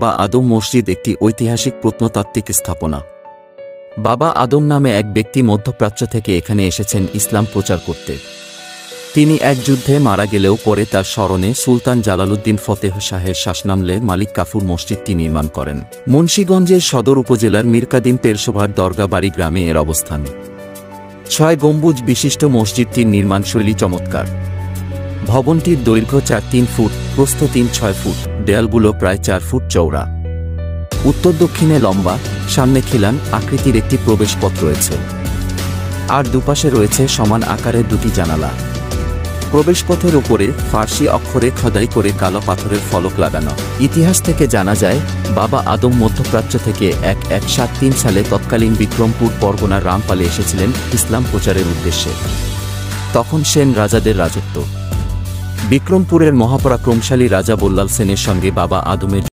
বাবা আদম মসজিদ একটি ঐতিহাসিক প্রত্নতাত্ত্বিক স্থাপনা। বাবা আদম নামে এক ব্যক্তি মধ্যপ্রাচ্য থেকে এখানে এসেছেন ইসলাম প্রচার করতে। তিনি এক যুদ্ধে মারা গেলেও পরে তার স্মরণে সুলতান জালালউদ্দিন ফতেহ শাহের শাসনামলে মালিক কাফুর মসজিদটি নির্মাণ করেন। মুন্সিগঞ্জের সদর উপজেলার মিরকাদিম পেরশোভার দরগাবাড়ি গ্রামে এর অবস্থান। 6 গম্বুজ বিশিষ্ট মসজিদটির নির্মাণশৈলী চমৎকার। ভবনটির দৈর্ঘ্য 4-3 ফুট, প্রস্থ 3-6 ফুট, দেয়ালগুলো প্রায় 4 ফুট চওড়া। উত্তর দক্ষিণে লম্বা, সামনে খিলান আকৃতির একটি প্রবেশপথ রয়েছে, আর দুপাশে রয়েছে সমান আকারের 2টি জানালা। প্রবেশপথের উপরে ফার্সি অক্ষরে খোদাই করে কালো পাথরের ফলক লাগানো। ইতিহাস থেকে জানা যায়, বাবা আদম মধ্যপ্রাচ্য থেকে 1173 সালে তৎকালীন বিক্রমপুর পরগনার রামপালে এসেছিলেন ইসলাম প্রচারের উদ্দেশ্যে। তখন সেন রাজাদের রাজত্ব। বিক্রমপুরের মহাপরাক্রমশালী রাজা বল্লাল সেনের সঙ্গে বাবা আদমের